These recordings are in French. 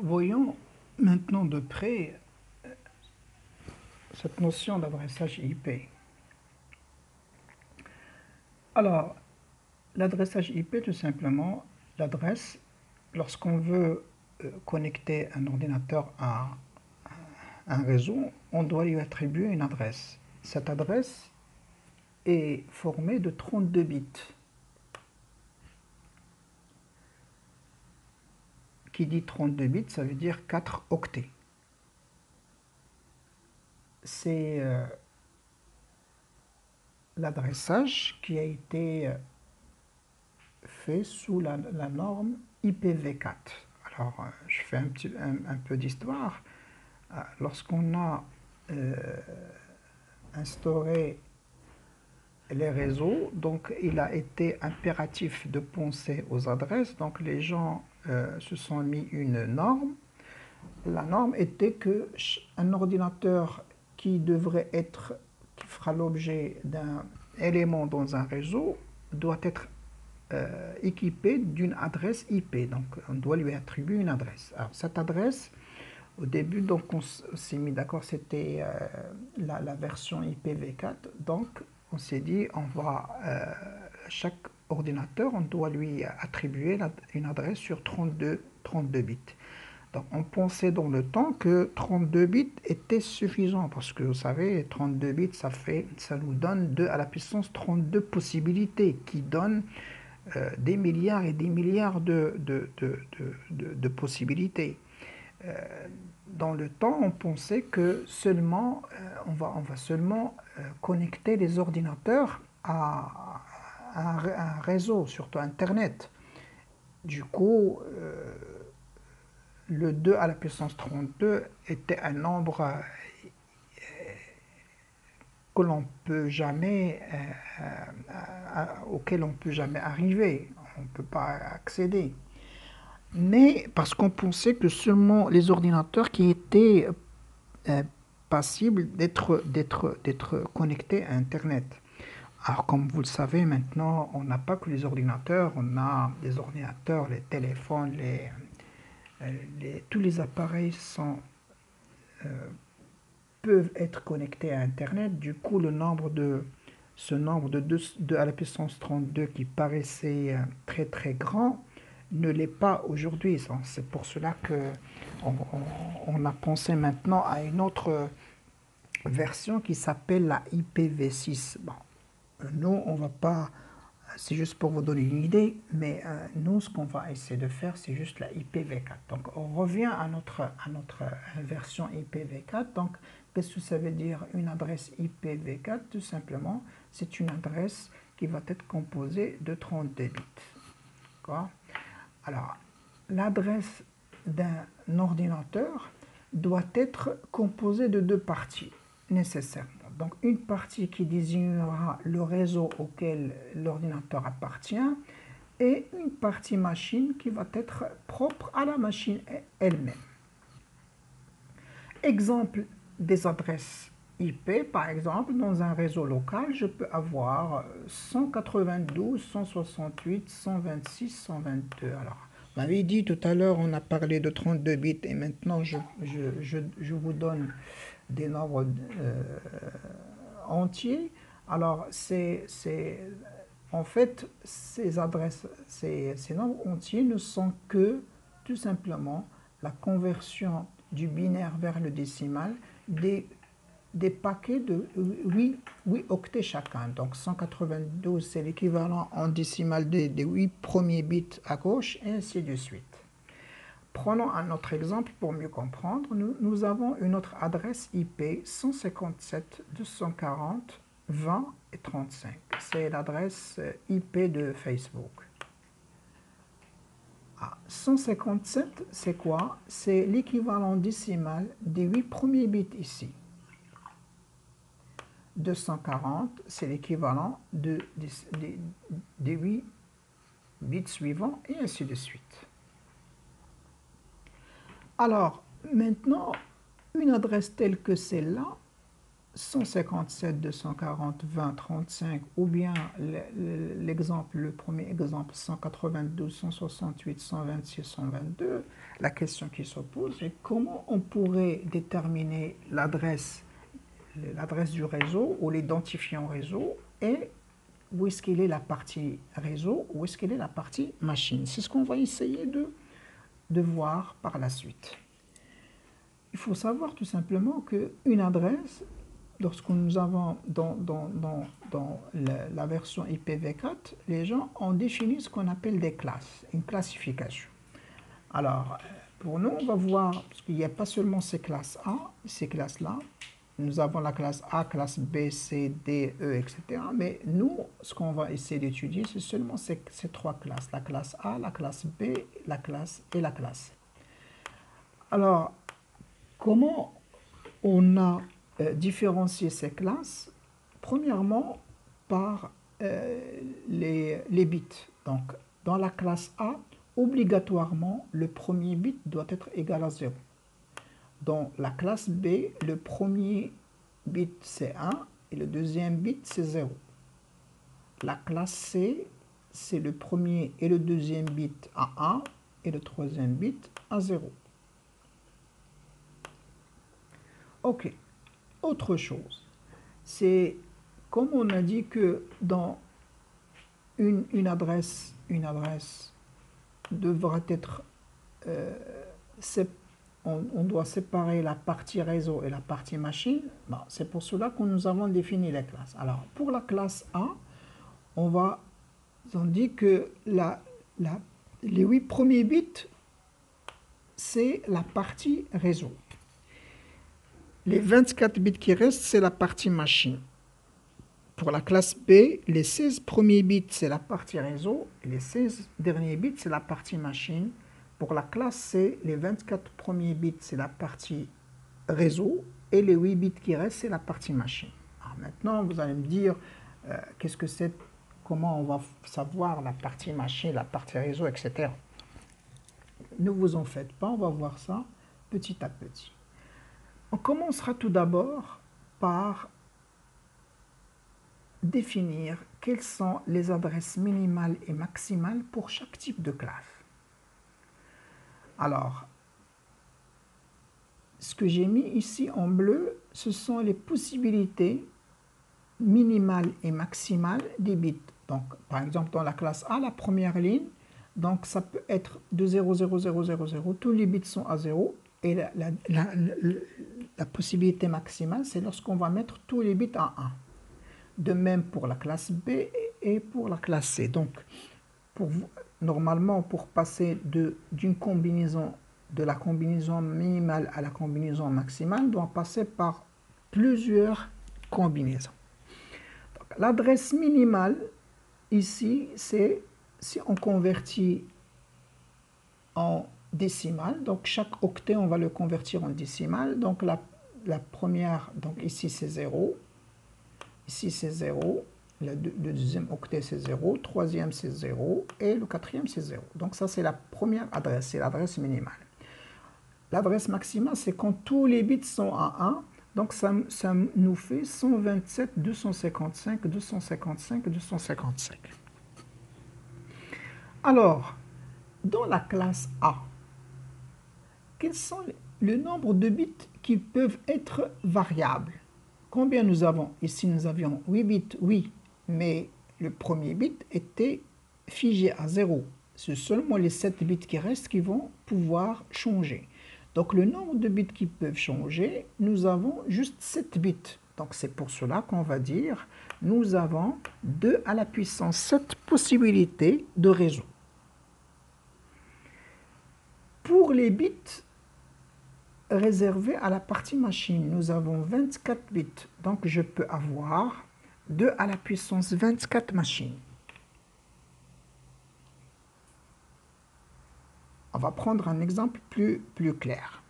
Voyons maintenant de près cette notion d'adressage IP. Alors, l'adressage IP, tout simplement, l'adresse, lorsqu'on veut connecter un ordinateur à un réseau, on doit lui attribuer une adresse. Cette adresse est formée de 32 bits. Qui dit 32 bits, ça veut dire 4 octets. C'est l'adressage qui a été fait sous la norme IPv4. Alors, je fais un peu d'histoire. Lorsqu'on a instauré les réseaux, donc il a été impératif de penser aux adresses. Donc les gens se sont mis une norme. La norme était que un ordinateur qui fera l'objet d'un élément dans un réseau doit être équipé d'une adresse IP. Donc on doit lui attribuer une adresse. Alors cette adresse, au début, donc on s'est mis d'accord, c'était la version IPv4. Donc on s'est dit, chaque ordinateur, on doit lui attribuer une adresse sur 32 bits. Donc on pensait dans le temps que 32 bits était suffisant, parce que vous savez, 32 bits, ça nous donne 2 à la puissance 32 possibilités, qui donnent des milliards et des milliards de possibilités. Dans le temps, on pensait que seulement, on va seulement connecter les ordinateurs à un réseau, surtout Internet. Du coup, le 2 à la puissance 32 était un nombre que l'on peut jamais, auquel on ne peut jamais arriver, on ne peut pas accéder. Mais parce qu'on pensait que seulement les ordinateurs qui étaient passibles d'être connectés à Internet. Alors comme vous le savez maintenant, on n'a pas que les ordinateurs, on a les ordinateurs, les téléphones, tous les appareils peuvent être connectés à Internet. Du coup, ce nombre de 2 à la puissance 32 qui paraissait très très grand ne l'est pas aujourd'hui. C'est pour cela qu'on a pensé maintenant à une autre version qui s'appelle la IPv6. Bon, nous, on va pas, c'est juste pour vous donner une idée, mais nous, ce qu'on va essayer de faire, c'est juste la IPv4. Donc, on revient à notre version IPv4. Donc, qu'est-ce que ça veut dire une adresse IPv4? Tout simplement, c'est une adresse qui va être composée de 32 bits. D'accord? Alors, l'adresse d'un ordinateur doit être composée de 2 parties, nécessairement. Donc, une partie qui désignera le réseau auquel l'ordinateur appartient et une partie machine qui va être propre à la machine elle-même. Exemple des adresses IP, par exemple, dans un réseau local, je peux avoir 192, 168, 126, 122. Alors, vous m'avez dit tout à l'heure, on a parlé de 32 bits et maintenant je vous donne des nombres entiers. Alors, en fait, ces nombres entiers ne sont que tout simplement la conversion du binaire vers le décimal des paquets de 8 octets chacun. Donc 192, c'est l'équivalent en décimal des 8 premiers bits à gauche, et ainsi de suite. Prenons un autre exemple pour mieux comprendre. Nous avons une autre adresse IP 157.240.20 et 35. C'est l'adresse IP de Facebook. 157, c'est quoi? C'est l'équivalent décimal des 8 premiers bits ici. 240, c'est l'équivalent des 8 bits suivants, et ainsi de suite. Alors, maintenant, une adresse telle que celle-là 157, 240, 20, 35, ou bien l'exemple, le premier exemple, 192, 168, 126, 122, la question qui se pose est comment on pourrait déterminer l'adresse du réseau ou l'identifiant réseau et où est-ce qu'il est la partie réseau, où est-ce qu'il est la partie machine. C'est ce qu'on va essayer de voir par la suite. Il faut savoir tout simplement qu'une adresse, lorsque nous avons dans la version IPv4, les gens ont défini ce qu'on appelle des classes, une classification. Alors, pour nous, on va voir, parce qu'il n'y a pas seulement ces classes A, ces classes-là, nous avons la classe A, classe B, C, D, E, etc. Mais nous, ce qu'on va essayer d'étudier, c'est seulement ces trois classes, la classe A, la classe B, la classe et la classe C. Alors, comment on a différencié ces classes? Premièrement, par les bits. Donc, dans la classe A, obligatoirement, le premier bit doit être égal à 0. Dans la classe B, le premier bit c'est 1 et le deuxième bit c'est 0. La classe C, c'est le premier et le deuxième bit à 1 et le troisième bit à 0. Ok. Autre chose, c'est comme on a dit que dans une adresse devra être on doit séparer la partie réseau et la partie machine. Bon, c'est pour cela que nous avons défini les classes. Alors, pour la classe A, on dit que les 8 premiers bits, c'est la partie réseau. Les 24 bits qui restent, c'est la partie machine. Pour la classe B, les 16 premiers bits, c'est la partie réseau, et les 16 derniers bits, c'est la partie machine. Pour la classe C, les 24 premiers bits, c'est la partie réseau, et les 8 bits qui restent, c'est la partie machine. Alors maintenant, vous allez me dire, qu'est-ce que c'est, comment on va savoir la partie machine, la partie réseau, etc. Ne vous en faites pas, on va voir ça petit à petit. On commencera tout d'abord par définir quelles sont les adresses minimales et maximales pour chaque type de classe. Alors, ce que j'ai mis ici en bleu, ce sont les possibilités minimales et maximales des bits. Donc, par exemple, dans la classe A, la première ligne, donc ça peut être de 0, 0, 0, 0, 0, tous les bits sont à 0, et la possibilité maximale, c'est lorsqu'on va mettre tous les bits à 1. De même pour la classe B et pour la classe C. Donc, normalement, pour passer d'une combinaison, de la combinaison minimale à la combinaison maximale, on doit passer par plusieurs combinaisons. L'adresse minimale, ici, c'est si on convertit en décimale. Donc, chaque octet, on va le convertir en décimale. Donc, la première, donc ici, c'est 0. Ici, c'est 0. Le deuxième octet, c'est 0. Troisième, c'est 0. Et le quatrième, c'est 0. Donc, ça, c'est la première adresse. C'est l'adresse minimale. L'adresse maximale, c'est quand tous les bits sont à 1. Donc, ça nous fait 127, 255, 255, 255. Alors, dans la classe A, quels sont le nombre de bits qui peuvent être variables? Combien nous avons? Ici, nous avions 8 bits, oui, mais le premier bit était figé à 0. C'est seulement les 7 bits qui restent qui vont pouvoir changer. Donc, le nombre de bits qui peuvent changer, nous avons juste 7 bits. Donc, c'est pour cela qu'on va dire, nous avons 2 à la puissance 7 possibilités de réseau. Pour les bits réservés à la partie machine, nous avons 24 bits. Donc, je peux avoir 2 à la puissance 24 machines. On va prendre un exemple plus clair.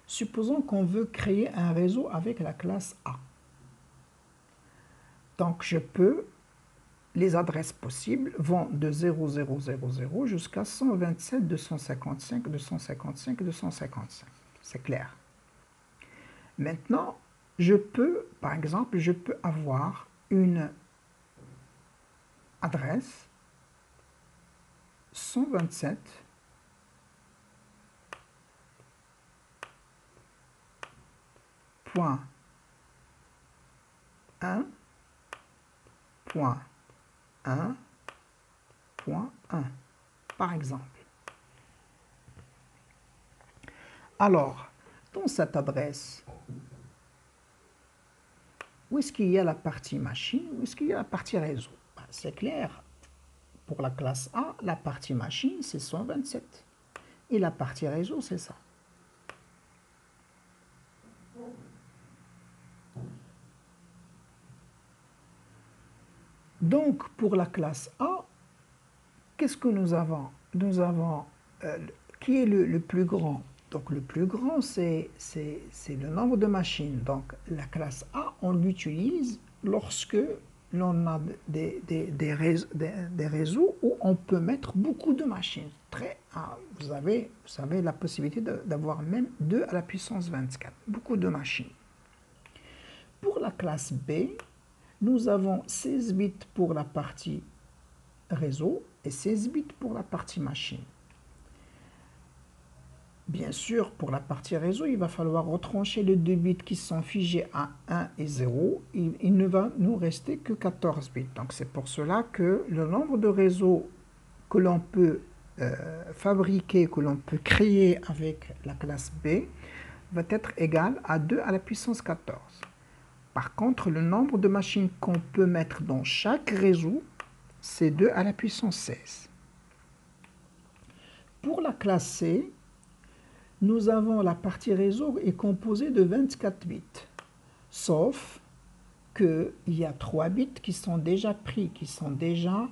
Supposons qu'on veut créer un réseau avec la classe A. Donc, les adresses possibles vont de 0000 jusqu'à 127, 255, 255, 255. C'est clair. Maintenant, je peux, par exemple, je peux avoir une adresse 127.1.1.1, par exemple. Alors, dans cette adresse, où est-ce qu'il y a la partie machine, où est-ce qu'il y a la partie réseau? Ben, c'est clair, pour la classe A, la partie machine, c'est 127. Et la partie réseau, c'est ça. Donc, pour la classe A, qu'est-ce que nous avons? Nous avons qui est le plus grand? Donc, le plus grand, c'est le nombre de machines. Donc, la classe A, on l'utilise lorsque l'on a des réseaux où on peut mettre beaucoup de machines. Vous avez la possibilité d'avoir même 2 à la puissance 24. Beaucoup de machines. Pour la classe B, nous avons 16 bits pour la partie réseau et 16 bits pour la partie machine. Bien sûr, pour la partie réseau, il va falloir retrancher les 2 bits qui sont figés à 1 et 0. Il ne va nous rester que 14 bits. Donc c'est pour cela que le nombre de réseaux que l'on peut fabriquer, que l'on peut créer avec la classe B, va être égal à 2 à la puissance 14. Par contre, le nombre de machines qu'on peut mettre dans chaque réseau, c'est 2 à la puissance 16. Pour la classe C, nous avons la partie réseau est composée de 24 bits. Sauf qu'il y a 3 bits qui sont déjà pris, qui sont déjà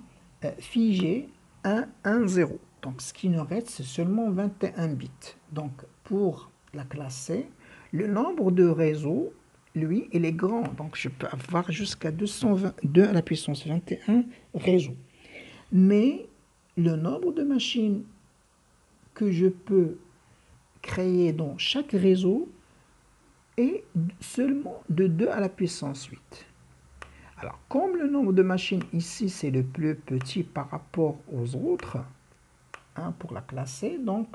figés 1, 1, 0. Donc ce qui nous reste, c'est seulement 21 bits. Donc pour la classe C, le nombre de réseaux, lui, il est grand. Donc je peux avoir jusqu'à 222 à la puissance 21 réseaux. Mais le nombre de machines que je peux créer dans chaque réseau est seulement de 2 à la puissance 8. Alors, comme le nombre de machines ici, c'est le plus petit par rapport aux autres, hein, pour la classe C, donc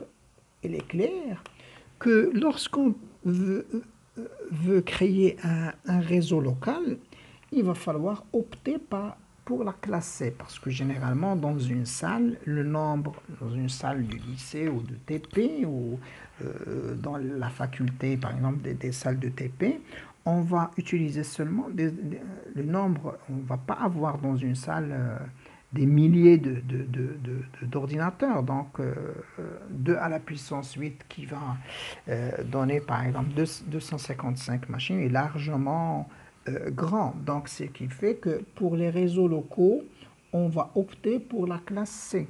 il est clair que lorsqu'on veut créer un réseau local, il va falloir opter pour la classe C, parce que généralement dans une salle, dans une salle du lycée ou de TP, ou dans la faculté, par exemple, des salles de TP, on va utiliser seulement le nombre, on ne va pas avoir dans une salle des milliers d'ordinateurs, donc 2 à la puissance 8 qui va donner par exemple 255 machines est largement grand. Donc ce qui fait que pour les réseaux locaux, on va opter pour la classe C.